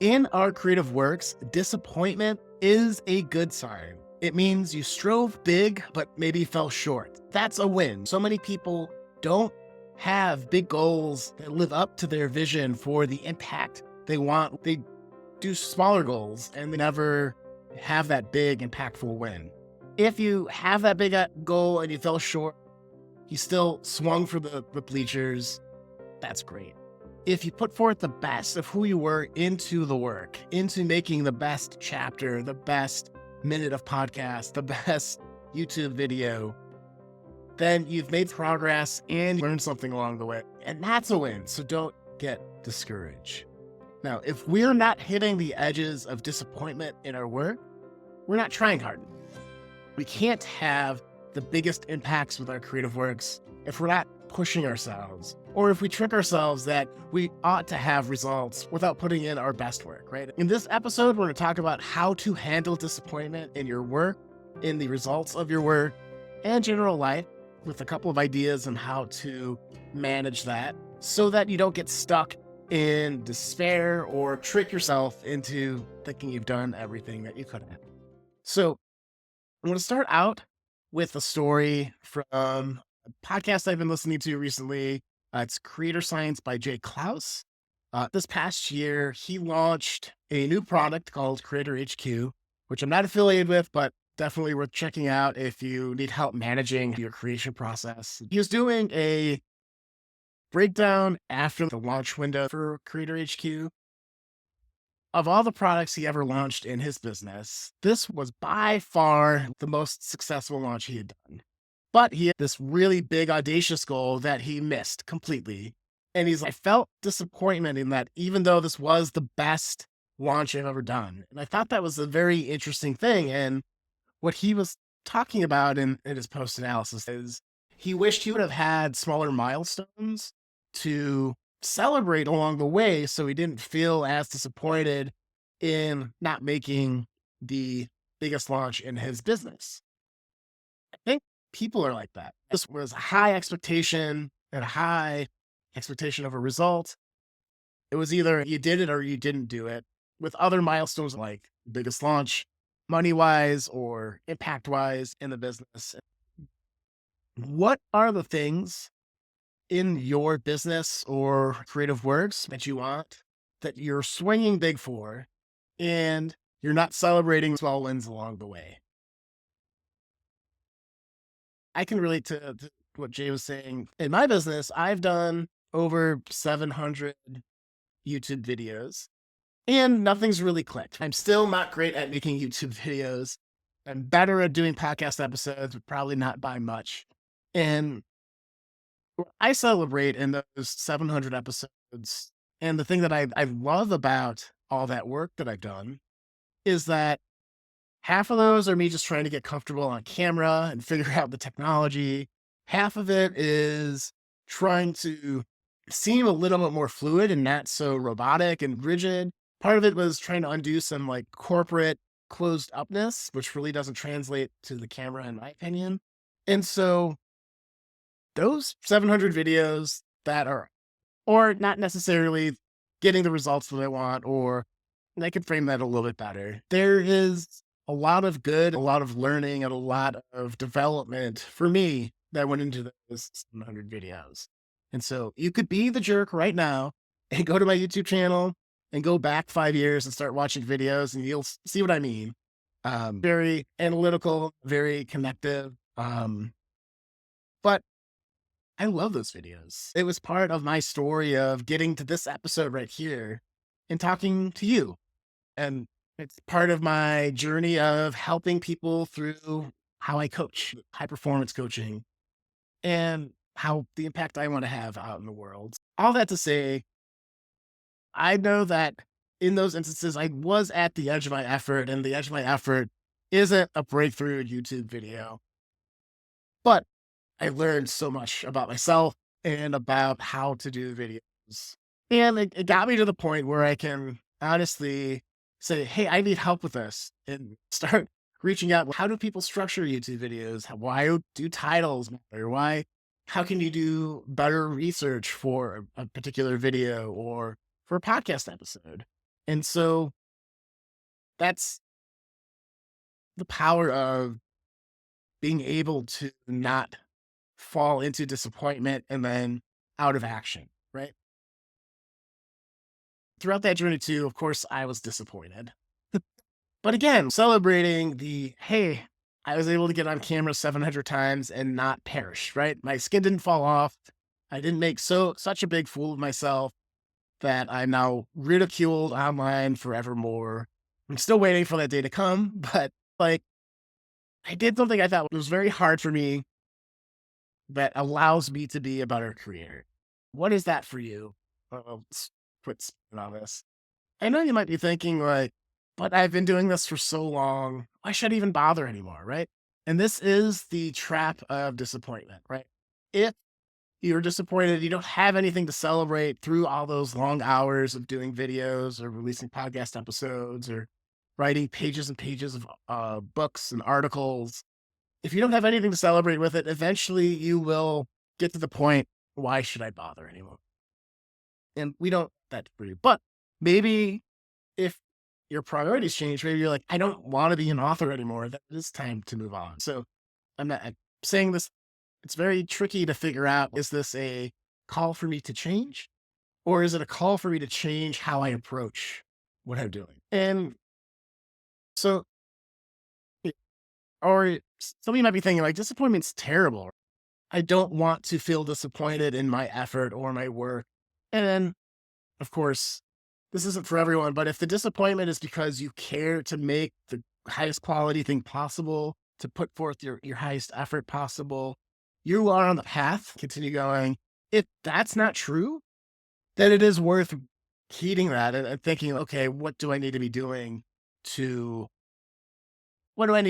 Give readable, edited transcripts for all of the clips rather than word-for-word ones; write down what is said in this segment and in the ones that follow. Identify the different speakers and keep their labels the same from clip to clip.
Speaker 1: In our creative works, disappointment is a good sign. It means you strove big, but maybe fell short. That's a win. So many people don't have big goals that live up to their vision for the impact they want. They do smaller goals and they never have that big, impactful win. If you have that big goal and you fell short, you still swung for the bleachers. That's great. If you put forth the best of who you were into the work, into making the best chapter, the best minute of podcast, the best YouTube video, then you've made progress and learned something along the way. And that's a win. So don't get discouraged. Now, if we're not hitting the edges of disappointment in our work, we're not trying hard. We can't have the biggest impacts with our creative works if we're not pushing ourselves, or if we trick ourselves that we ought to have results without putting in our best work, right? In this episode, we're going to talk about how to handle disappointment in your work, in the results of your work, and general life, with a couple of ideas on how to manage that so that you don't get stuck in despair or trick yourself into thinking you've done everything that you could have. So I'm going to start out with a story from a podcast I've been listening to recently. It's Creator Science by Jay Clouse. This past year, he launched a new product called Creator HQ, which I'm not affiliated with, but definitely worth checking out if you need help managing your creation process. He was doing a breakdown after the launch window for Creator HQ. Of all the products he ever launched in his business, this was by far the most successful launch he had done. But he had this really big, audacious goal that he missed completely. And I felt disappointment in that, even though this was the best launch I've ever done. And I thought that was a very interesting thing. And what he was talking about in his post analysis is he wished he would have had smaller milestones to celebrate along the way so he didn't feel as disappointed in not making the biggest launch in his business. I think people are like that. This was a high expectation and a high expectation of a result. It was either you did it or you didn't do it, with other milestones like biggest launch, money wise or impact wise in the business. What are the things in your business or creative works that you want, that you're swinging big for, and you're not celebrating small wins along the way? I can relate to what Jay was saying. In my business, I've done over 700 YouTube videos and nothing's really clicked. I'm still not great at making YouTube videos. I'm better at doing podcast episodes, but probably not by much. And what I celebrate in those 700 episodes, and the thing that I love about all that work that I've done, is that half of those are me just trying to get comfortable on camera and figure out the technology. Half of it is trying to seem a little bit more fluid and not so robotic and rigid. Part of it was trying to undo some like corporate closed upness, which really doesn't translate to the camera, in my opinion. And so those 700 videos that are, or not necessarily getting the results that I want, or I could frame that a little bit better. There is a lot of good, a lot of learning, and a lot of development for me that went into those 700 videos. And so you could be the jerk right now and go to my YouTube channel and go back 5 years and start watching videos, and you'll see what I mean. Very analytical, very connective. But I love those videos. It was part of my story of getting to this episode right here and talking to you. And it's part of my journey of helping people through how I coach, high performance coaching, and how the impact I want to have out in the world. All that to say, I know that in those instances, I was at the edge of my effort, and the edge of my effort isn't a breakthrough YouTube video, but I learned so much about myself and about how to do videos. And it got me to the point where I can honestly say, hey, I need help with this, and start reaching out. How do people structure YouTube videos? Why do titles matter? How can you do better research for a particular video or for a podcast episode? And so that's the power of being able to not fall into disappointment and then out of action, right? Throughout that journey too, of course, I was disappointed. But again, celebrating the, hey, I was able to get on camera 700 times and not perish, right? My skin didn't fall off. I didn't make such a big fool of myself that I'm now ridiculed online forevermore. I'm still waiting for that day to come, but like I did something I thought was very hard for me that allows me to be a better creator. What is that for you? Quit spin on this. I know you might be thinking like, but I've been doing this for so long. Why should I even bother anymore? Right. And this is the trap of disappointment, right? If you're disappointed, you don't have anything to celebrate through all those long hours of doing videos or releasing podcast episodes or writing pages and pages of books and articles. If you don't have anything to celebrate with it, eventually you will get to the point, why should I bother anymore? And we don't that for you. But maybe if your priorities change, maybe you're like, I don't want to be an author anymore. That it is time to move on. So I'm saying this, it's very tricky to figure out, is this a call for me to change? Or is it a call for me to change how I approach what I'm doing? And so, it- some of you might be thinking like, disappointment's terrible. I don't want to feel disappointed in my effort or my work. And then, of course, this isn't for everyone, but if the disappointment is because you care to make the highest quality thing possible, to put forth your highest effort possible, you are on the path, continue going. If that's not true, then it is worth heeding that and thinking, okay, to, what do I need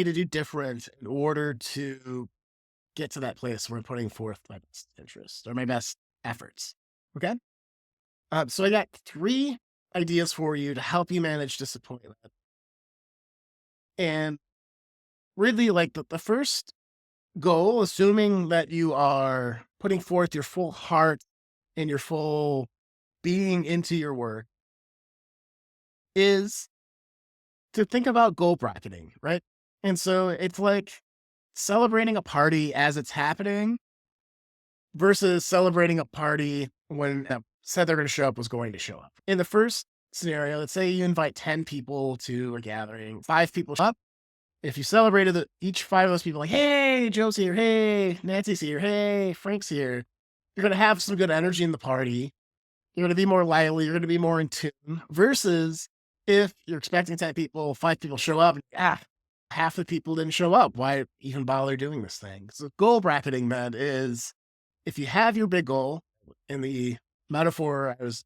Speaker 1: to do different in order to get to that place where I'm putting forth my best interest or my best efforts? Okay. So I got three ideas for you to help you manage disappointment. And really, like the first goal, assuming that you are putting forth your full heart and your full being into your work, is to think about goal bracketing, right? And so it's like celebrating a party as it's happening versus celebrating a party when said they're going to show up was going to show up. In the first scenario, let's say you invite 10 people to a gathering, five people show up. If you celebrated each five of those people, like, hey, Joe's here, hey, Nancy's here, hey, Frank's here, you're going to have some good energy in the party. You're going to be more lively, you're going to be more in tune, versus if you're expecting 10 people, five people show up, and half the people didn't show up. Why even bother doing this thing? So goal bracketing then is, if you have your big goal, in the metaphor I was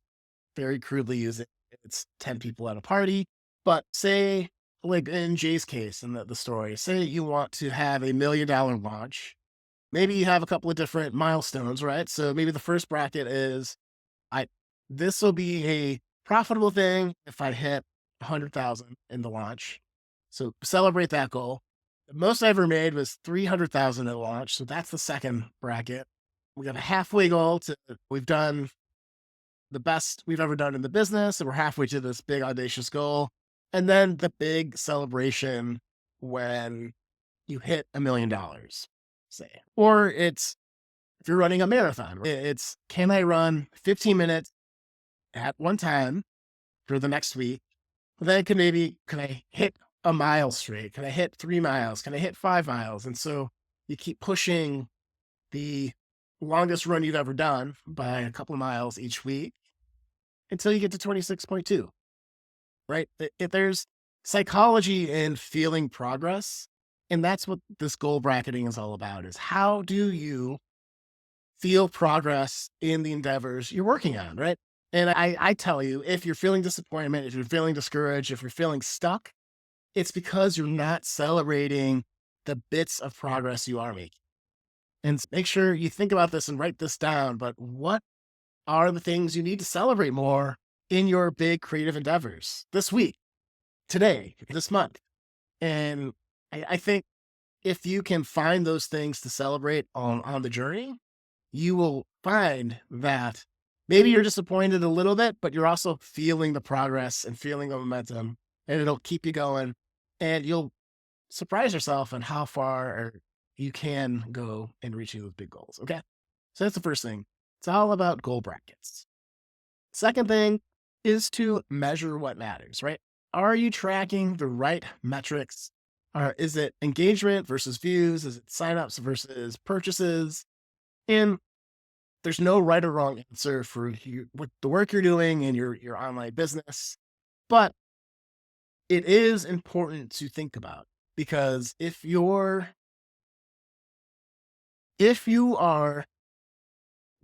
Speaker 1: very crudely using, it's 10 people at a party, but say, like in Jay's case in the story, say you want to have $1 million launch. Maybe you have a couple of different milestones, right? So maybe the first bracket is, I this will be a profitable thing if I hit 100,000 in the launch. So celebrate that goal. The most I ever made was 300,000 in the launch. So that's the second bracket. We got a halfway goal to, we've done the best we've ever done in the business, and we're halfway to this big audacious goal. And then the big celebration when you hit $1 million, say. Or it's, if you're running a marathon, it's, can I run 15 minutes at one time for the next week? Then can I hit a mile straight? Can I hit 3 miles? Can I hit 5 miles? And so you keep pushing the longest run you've ever done by a couple of miles each week until you get to 26.2, right? If there's psychology in feeling progress, and that's what this goal bracketing is all about, is how do you feel progress in the endeavors you're working on, right? And I tell you, if you're feeling disappointment, if you're feeling discouraged, if you're feeling stuck, it's because you're not celebrating the bits of progress you are making. And make sure you think about this and write this down. But what are the things you need to celebrate more in your big creative endeavors this week, today, this month? And I think if you can find those things to celebrate on the journey, you will find that Maybe you're disappointed a little bit, but you're also feeling the progress and feeling the momentum, and it'll keep you going. And you'll surprise yourself on how far you can go in reaching those big goals. Okay. So that's the first thing. It's all about goal brackets. Second thing is to measure what matters, right? Are you tracking the right metrics? Or is it engagement versus views? Is it signups versus purchases? And there's no right or wrong answer for what the work you're doing in your online business, but it is important to think about because if you are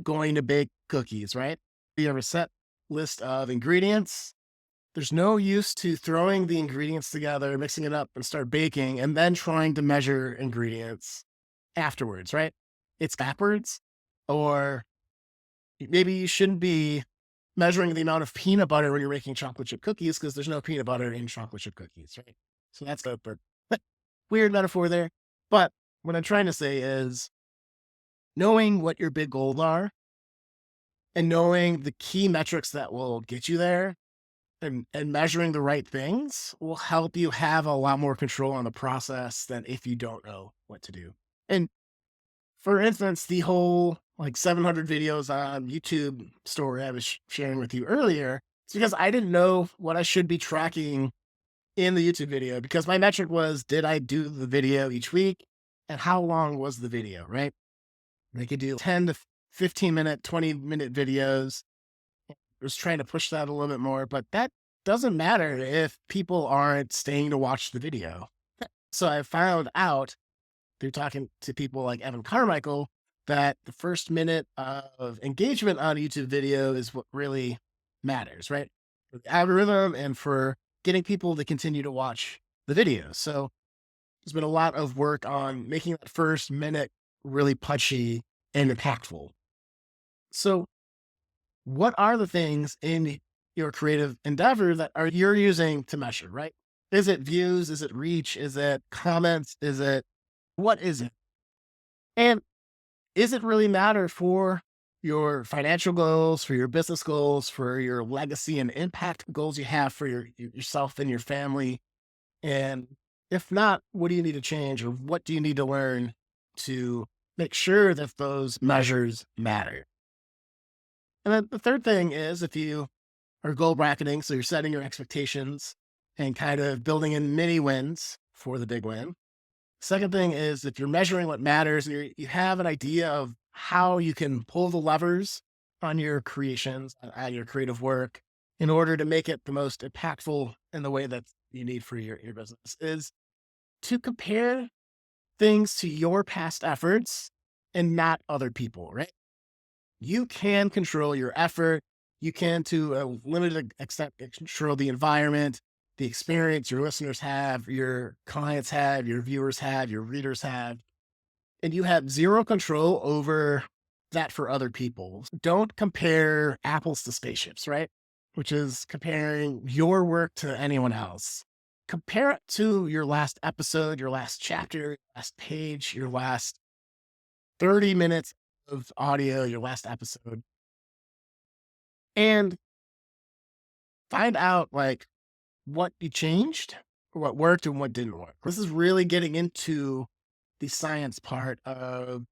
Speaker 1: going to bake cookies, right? You have a set list of ingredients. There's no use to throwing the ingredients together, mixing it up and start baking and then trying to measure ingredients afterwards, right? It's backwards. Or maybe you shouldn't be measuring the amount of peanut butter when you're making chocolate chip cookies because there's no peanut butter in chocolate chip cookies, right? So that's a weird metaphor there. But what I'm trying to say is knowing what your big goals are and knowing the key metrics that will get you there and measuring the right things will help you have a lot more control on the process than if you don't know what to do. And for instance, the whole like 700 videos on YouTube story I was sharing with you earlier, it's because I didn't know what I should be tracking in the YouTube video because my metric was, did I do the video each week and how long was the video, right? I could do 10 to 15 minute, 20-minute videos. I was trying to push that a little bit more, but that doesn't matter if people aren't staying to watch the video. So I found out through talking to people like Evan Carmichael that the first minute of engagement on a YouTube video is what really matters, right? For the algorithm and for getting people to continue to watch the video. So there's been a lot of work on making that first minute really punchy and impactful. So what are the things in your creative endeavor that you're using to measure, right? Is it views? Is it reach? Is it comments? What is it? And is it really matter for your financial goals, for your business goals, for your legacy and impact goals you have for yourself and your family? And if not, what do you need to change or what do you need to learn to make sure that those measures matter? And then the third thing is if you are goal bracketing, so you're setting your expectations and kind of building in mini wins for the big win. Second thing is if you're measuring what matters and you have an idea of how you can pull the levers on your creations, on your creative work in order to make it the most impactful in the way that you need for your business, is to compare things to your past efforts and not other people, right? You can control your effort. You can, to a limited extent, control the environment, the experience your listeners have, your clients have, your viewers have, your readers have, and you have zero control over that for other people. Don't compare apples to spaceships, right? Which is comparing your work to anyone else. Compare it to your last episode, your last chapter, your last page, your last 30 minutes of audio, your last episode, and find out like what you changed, what worked and what didn't work. This is really getting into the science part of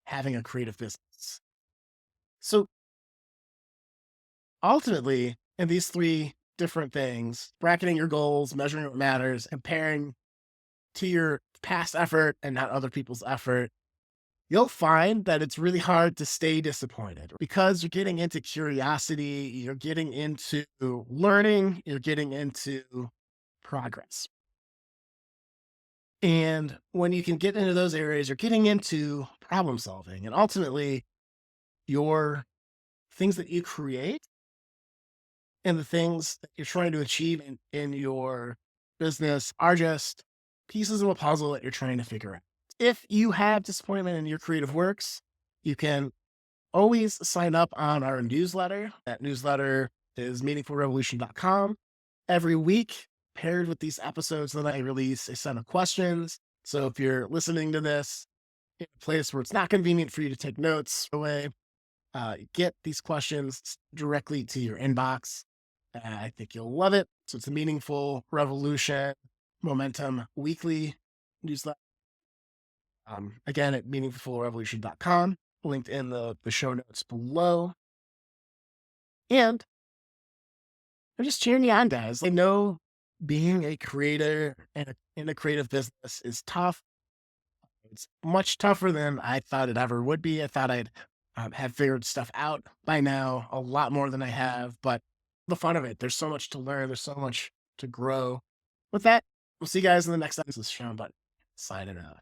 Speaker 1: having a creative business. So ultimately, in these three different things, bracketing your goals, measuring what matters, comparing to your past effort and not other people's effort, you'll find that it's really hard to stay disappointed because you're getting into curiosity, you're getting into learning, you're getting into progress. And when you can get into those areas, you're getting into problem solving. And ultimately, your things that you create and the things that you're trying to achieve in your business are just pieces of a puzzle that you're trying to figure out. If you have disappointment in your creative works, you can always sign up on our newsletter. That newsletter is meaningfulrevolution.com. Every week, paired with these episodes that I release, a set of questions. So if you're listening to this in a place where it's not convenient for you to take notes away, get these questions directly to your inbox. I think you'll love it. So it's a Meaningful Revolution Momentum Weekly newsletter. Again, at meaningfulrevolution.com, linked in the show notes below. And I'm just cheering you on, guys. I know being a creator and in a creative business is tough. It's much tougher than I thought it ever would be. I thought I'd have figured stuff out by now, a lot more than I have, but the fun of it, there's so much to learn, there's so much to grow. With that, we'll see you guys in the next episode. This is Sean Button, signing out.